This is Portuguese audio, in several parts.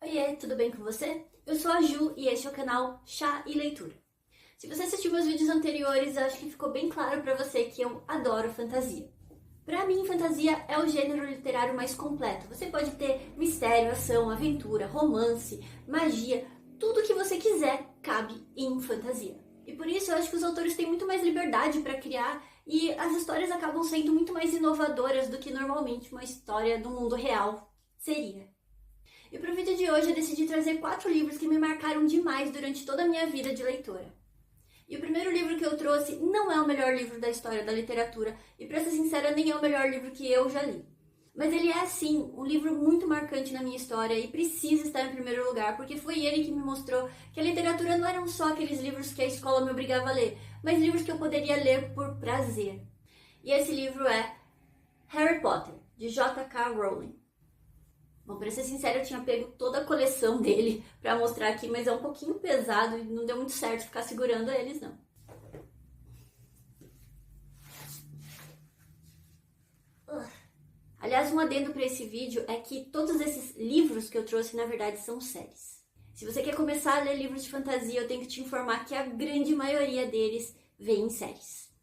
Oiê, tudo bem com você? Eu sou a Ju e este é o canal Chá e Leitura. Se você assistiu meus vídeos anteriores, acho que ficou bem claro pra você que eu adoro fantasia. Pra mim, fantasia é o gênero literário mais completo. Você pode ter mistério, ação, aventura, romance, magia, tudo que você quiser cabe em fantasia. E por isso eu acho que os autores têm muito mais liberdade pra criar e as histórias acabam sendo muito mais inovadoras do que normalmente uma história do mundo real seria. E para o vídeo de hoje eu decidi trazer 4 livros que me marcaram demais durante toda a minha vida de leitora. E o primeiro livro que eu trouxe não é o melhor livro da história da literatura, e para ser sincera, nem é o melhor livro que eu já li. Mas ele é, sim, um livro muito marcante na minha história e precisa estar em primeiro lugar, porque foi ele que me mostrou que a literatura não eram só aqueles livros que a escola me obrigava a ler, mas livros que eu poderia ler por prazer. E esse livro é Harry Potter, de J.K. Rowling. Bom, pra ser sincera, eu tinha pego toda a coleção dele pra mostrar aqui, mas é um pouquinho pesado e não deu muito certo ficar segurando eles, não. Aliás, um adendo pra esse vídeo é que todos esses livros que eu trouxe, na verdade, são séries. Se você quer começar a ler livros de fantasia, eu tenho que te informar que a grande maioria deles vem em séries.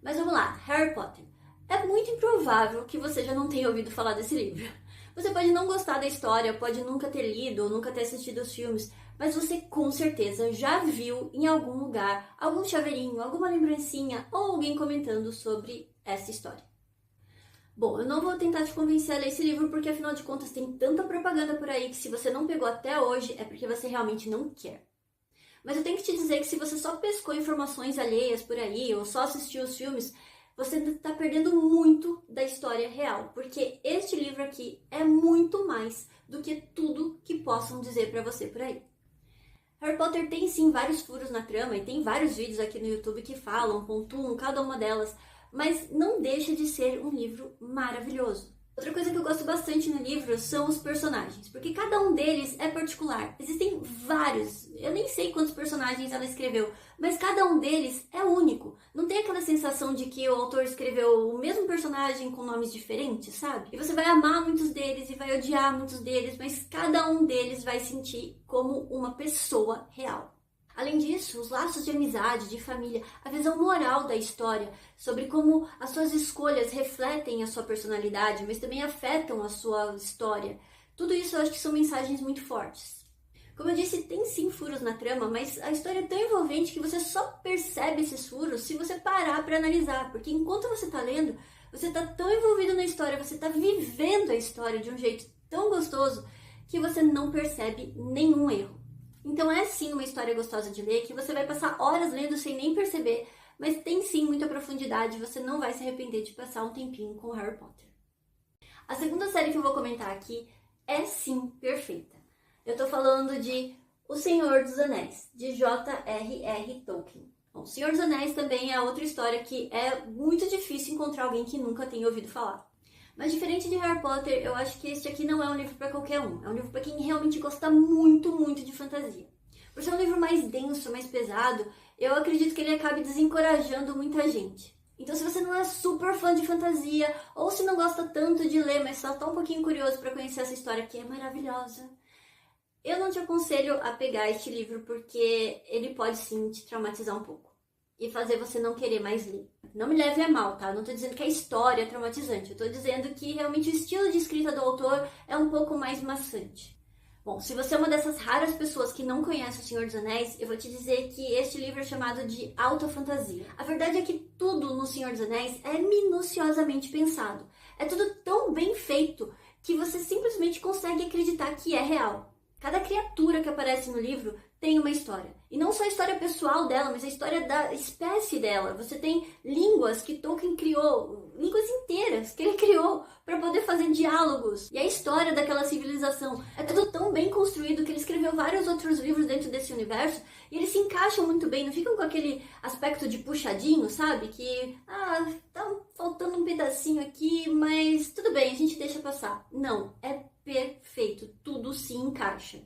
Mas vamos lá, Harry Potter. É muito improvável que você já não tenha ouvido falar desse livro. Você pode não gostar da história, pode nunca ter lido ou nunca ter assistido os filmes, mas você com certeza já viu em algum lugar algum chaveirinho, alguma lembrancinha ou alguém comentando sobre essa história. Bom, eu não vou tentar te convencer a ler esse livro porque afinal de contas tem tanta propaganda por aí que se você não pegou até hoje é porque você realmente não quer. Mas eu tenho que te dizer que se você só pescou informações alheias por aí ou só assistiu os filmes, você está perdendo muito da história real, porque este livro aqui é muito mais do que tudo que possam dizer para você por aí. Harry Potter tem sim vários furos na trama e tem vários vídeos aqui no YouTube que falam, pontuam cada uma delas, mas não deixa de ser um livro maravilhoso. Outra coisa que eu gosto bastante no livro são os personagens, porque cada um deles é particular. Existem vários, eu nem sei quantos personagens ela escreveu, mas cada um deles é único. Não tem aquela sensação de que o autor escreveu o mesmo personagem com nomes diferentes, sabe? E você vai amar muitos deles e vai odiar muitos deles, mas cada um deles vai sentir como uma pessoa real. Além disso, os laços de amizade, de família, a visão moral da história, sobre como as suas escolhas refletem a sua personalidade, mas também afetam a sua história. Tudo isso eu acho que são mensagens muito fortes. Como eu disse, tem sim furos na trama, mas a história é tão envolvente que você só percebe esses furos se você parar para analisar, porque enquanto você está lendo, você está tão envolvido na história, você está vivendo a história de um jeito tão gostoso que você não percebe nenhum erro. Então é sim uma história gostosa de ler, que você vai passar horas lendo sem nem perceber, mas tem sim muita profundidade e você não vai se arrepender de passar um tempinho com Harry Potter. A segunda série que eu vou comentar aqui é sim perfeita. Eu tô falando de O Senhor dos Anéis, de J.R.R. Tolkien. Bom, O Senhor dos Anéis também é outra história que é muito difícil encontrar alguém que nunca tenha ouvido falar. Mas diferente de Harry Potter, eu acho que este aqui não é um livro para qualquer um. É um livro para quem realmente gosta muito, muito de fantasia. Por ser um livro mais denso, mais pesado, eu acredito que ele acabe desencorajando muita gente. Então se você não é super fã de fantasia, ou se não gosta tanto de ler, mas só está um pouquinho curioso para conhecer essa história que é maravilhosa, eu não te aconselho a pegar este livro porque ele pode sim te traumatizar um pouco e fazer você não querer mais ler. Não me leve a mal, tá? Eu não tô dizendo que a história é traumatizante. Eu tô dizendo que realmente o estilo de escrita do autor é um pouco mais maçante. Bom, se você é uma dessas raras pessoas que não conhece O Senhor dos Anéis, eu vou te dizer que este livro é chamado de alta fantasia. A verdade é que tudo no Senhor dos Anéis é minuciosamente pensado. É tudo tão bem feito que você simplesmente consegue acreditar que é real. Cada criatura que aparece no livro tem uma história. E não só a história pessoal dela, mas a história da espécie dela. Você tem línguas que Tolkien criou, línguas inteiras que ele criou para poder fazer diálogos. E a história daquela civilização. É tudo tão bem construído que ele escreveu vários outros livros dentro desse universo e eles se encaixam muito bem, não ficam com aquele aspecto de puxadinho, sabe? Que, tá faltando um pedacinho aqui, mas tudo bem, a gente deixa passar. Não, é perfeito, tudo se encaixa.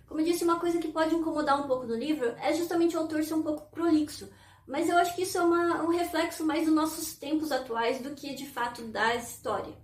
Como eu disse, uma coisa que pode incomodar um pouco no livro é justamente o autor ser um pouco prolixo, mas eu acho que isso é um reflexo mais dos nossos tempos atuais do que de fato da história.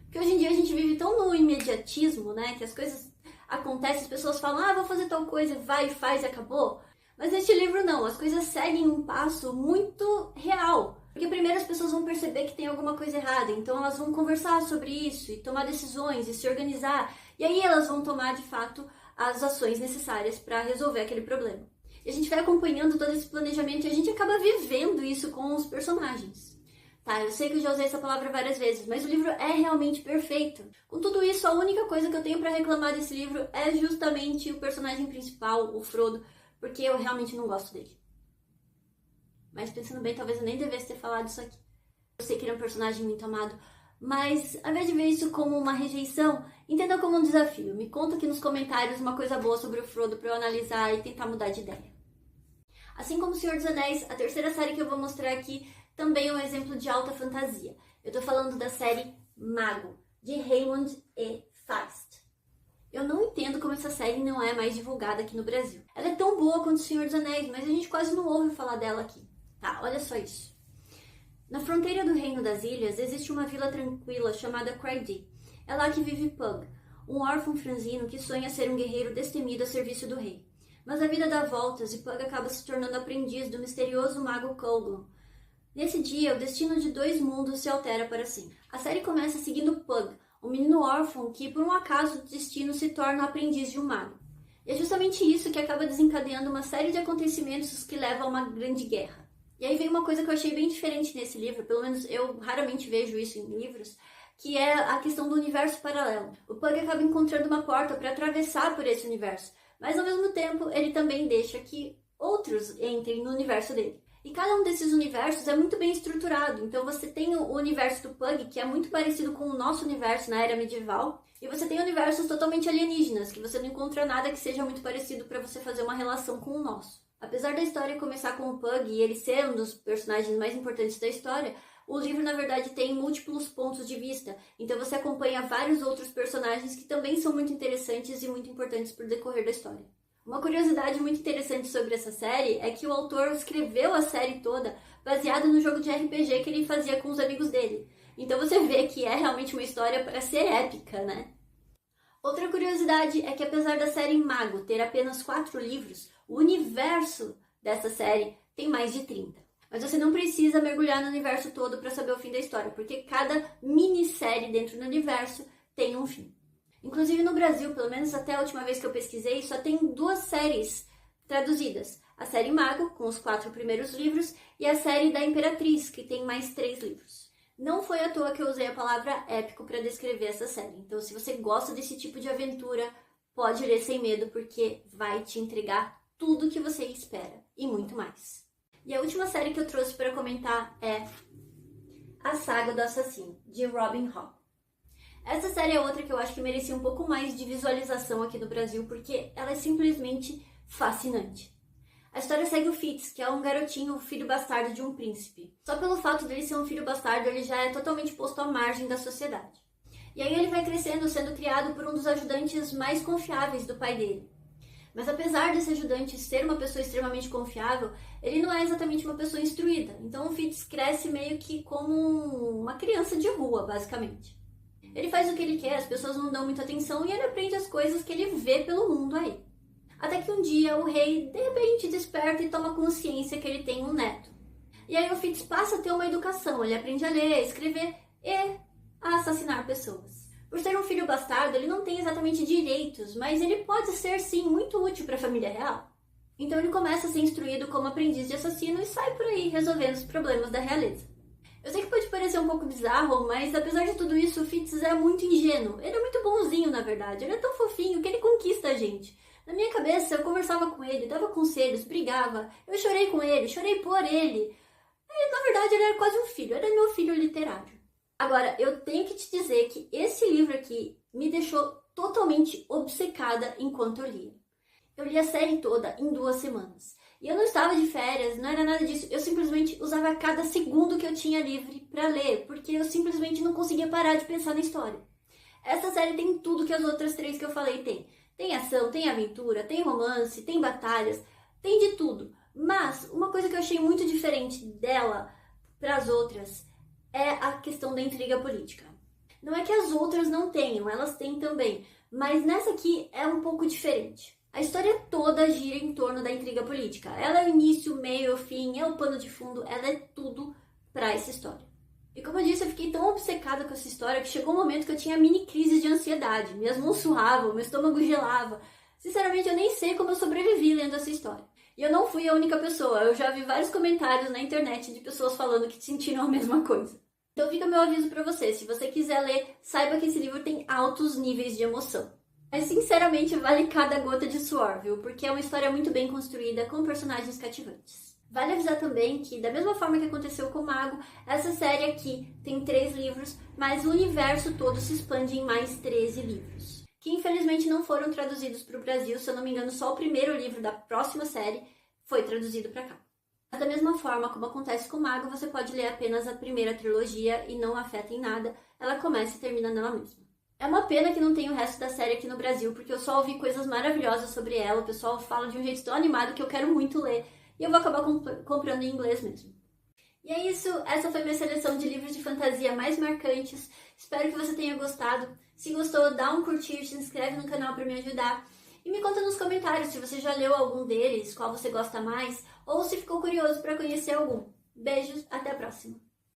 Porque hoje em dia a gente vive tão no imediatismo, né, que as coisas acontece, as pessoas falam, vou fazer tal coisa, vai e faz e acabou. Mas neste livro não, as coisas seguem um passo muito real. Porque primeiro as pessoas vão perceber que tem alguma coisa errada, então elas vão conversar sobre isso e tomar decisões e se organizar. E aí elas vão tomar, de fato, as ações necessárias para resolver aquele problema. E a gente vai acompanhando todo esse planejamento e a gente acaba vivendo isso com os personagens. Tá, eu sei que eu já usei essa palavra várias vezes, mas o livro é realmente perfeito. Com tudo isso, a única coisa que eu tenho para reclamar desse livro é justamente o personagem principal, o Frodo, porque eu realmente não gosto dele. Mas pensando bem, talvez eu nem devesse ter falado isso aqui. Eu sei que ele é um personagem muito amado, mas ao invés de ver isso como uma rejeição, entenda como um desafio. Me conta aqui nos comentários uma coisa boa sobre o Frodo para eu analisar e tentar mudar de ideia. Assim como O Senhor dos Anéis, a terceira série que eu vou mostrar aqui também é um exemplo de alta fantasia. Eu tô falando da série Mago, de Raymond E. Feist. Eu não entendo como essa série não é mais divulgada aqui no Brasil. Ela é tão boa quanto O Senhor dos Anéis, mas a gente quase não ouve falar dela aqui. Tá, olha só isso. Na fronteira do Reino das Ilhas existe uma vila tranquila chamada Craigdy. É lá que vive Pug, um órfão franzino que sonha ser um guerreiro destemido a serviço do rei. Mas a vida dá voltas e Pug acaba se tornando aprendiz do misterioso mago Coughlin. Nesse dia, o destino de 2 mundos se altera para sempre. A série começa seguindo Pug, um menino órfão que, por um acaso do destino, se torna aprendiz de um mago. E é justamente isso que acaba desencadeando uma série de acontecimentos que levam a uma grande guerra. E aí vem uma coisa que eu achei bem diferente nesse livro, pelo menos eu raramente vejo isso em livros, que é a questão do universo paralelo. O Pug acaba encontrando uma porta para atravessar por esse universo, mas ao mesmo tempo ele também deixa que outros entrem no universo dele. E cada um desses universos é muito bem estruturado. Então você tem o universo do Pug, que é muito parecido com o nosso universo na era medieval, e você tem universos totalmente alienígenas, que você não encontra nada que seja muito parecido para você fazer uma relação com o nosso. Apesar da história começar com o Pug e ele ser um dos personagens mais importantes da história, o livro na verdade tem múltiplos pontos de vista, então você acompanha vários outros personagens que também são muito interessantes e muito importantes para o decorrer da história. Uma curiosidade muito interessante sobre essa série é que o autor escreveu a série toda baseada no jogo de RPG que ele fazia com os amigos dele. Então você vê que é realmente uma história para ser épica, né? Outra curiosidade é que apesar da série Mago ter apenas 4 livros, o universo dessa série tem mais de 30. Mas você não precisa mergulhar no universo todo para saber o fim da história, porque cada minissérie dentro do universo tem um fim. Inclusive no Brasil, pelo menos até a última vez que eu pesquisei, só tem 2 séries traduzidas. A série Mago, com os 4 primeiros livros, e a série da Imperatriz, que tem mais 3 livros. Não foi à toa que eu usei a palavra épico para descrever essa série. Então, se você gosta desse tipo de aventura, pode ler sem medo, porque vai te entregar tudo o que você espera, e muito mais. E a última série que eu trouxe para comentar é A Saga do Assassino, de Robin Hobb. Essa série é outra que eu acho que merecia um pouco mais de visualização aqui no Brasil, porque ela é simplesmente fascinante. A história segue o Fitz, que é um garotinho, filho bastardo de um príncipe. Só pelo fato dele ser um filho bastardo, ele já é totalmente posto à margem da sociedade. E aí ele vai crescendo, sendo criado por um dos ajudantes mais confiáveis do pai dele. Mas apesar desse ajudante ser uma pessoa extremamente confiável, ele não é exatamente uma pessoa instruída. Então o Fitz cresce meio que como uma criança de rua, basicamente. Ele faz o que ele quer, as pessoas não dão muita atenção e ele aprende as coisas que ele vê pelo mundo aí. Até que um dia o rei, de repente, desperta e toma consciência que ele tem um neto. E aí o Fitz passa a ter uma educação, ele aprende a ler, a escrever e a assassinar pessoas. Por ser um filho bastardo, ele não tem exatamente direitos, mas ele pode ser sim muito útil para a família real. Então ele começa a ser instruído como aprendiz de assassino e sai por aí resolvendo os problemas da realeza. Eu sei que pode parecer um pouco bizarro, mas apesar de tudo isso, o Fitz é muito ingênuo. Ele é muito bonzinho, na verdade. Ele é tão fofinho que ele conquista a gente. Na minha cabeça, eu conversava com ele, dava conselhos, brigava. Eu chorei com ele, chorei por ele. Na verdade, ele era quase um filho. Era meu filho literário. Agora, eu tenho que te dizer que esse livro aqui me deixou totalmente obcecada enquanto eu lia. Eu li a série toda em 2 semanas. E eu não estava de férias, não era nada disso. Eu simplesmente usava cada segundo que eu tinha livre para ler, porque eu simplesmente não conseguia parar de pensar na história. Essa série tem tudo que as outras 3 que eu falei tem. Tem ação, tem aventura, tem romance, tem batalhas, tem de tudo. Mas uma coisa que eu achei muito diferente dela para as outras é a questão da intriga política. Não é que as outras não tenham, elas têm também. Mas nessa aqui é um pouco diferente. A história toda gira em torno da intriga política. Ela é o início, o meio, o fim, é o pano de fundo, ela é tudo pra essa história. E como eu disse, eu fiquei tão obcecada com essa história que chegou um momento que eu tinha mini crises de ansiedade. Minhas mãos suavam, meu estômago gelava. Sinceramente, eu nem sei como eu sobrevivi lendo essa história. E eu não fui a única pessoa, eu já vi vários comentários na internet de pessoas falando que sentiram a mesma coisa. Então fica meu aviso pra você, se você quiser ler, saiba que esse livro tem altos níveis de emoção. Mas sinceramente vale cada gota de suor, viu? Porque é uma história muito bem construída, com personagens cativantes. Vale avisar também que, da mesma forma que aconteceu com o Mago, essa série aqui tem 3 livros, mas o universo todo se expande em mais 13 livros, que infelizmente não foram traduzidos para o Brasil. Se eu não me engano, só o primeiro livro da próxima série foi traduzido para cá. Mas da mesma forma como acontece com o Mago, você pode ler apenas a primeira trilogia e não afeta em nada, ela começa e termina nela mesma. É uma pena que não tem o resto da série aqui no Brasil, porque eu só ouvi coisas maravilhosas sobre ela, o pessoal fala de um jeito tão animado que eu quero muito ler, e eu vou acabar comprando em inglês mesmo. E é isso, essa foi minha seleção de livros de fantasia mais marcantes. Espero que você tenha gostado. Se gostou, dá um curtir, se inscreve no canal para me ajudar. E me conta nos comentários se você já leu algum deles, qual você gosta mais, ou se ficou curioso para conhecer algum. Beijos, até a próxima!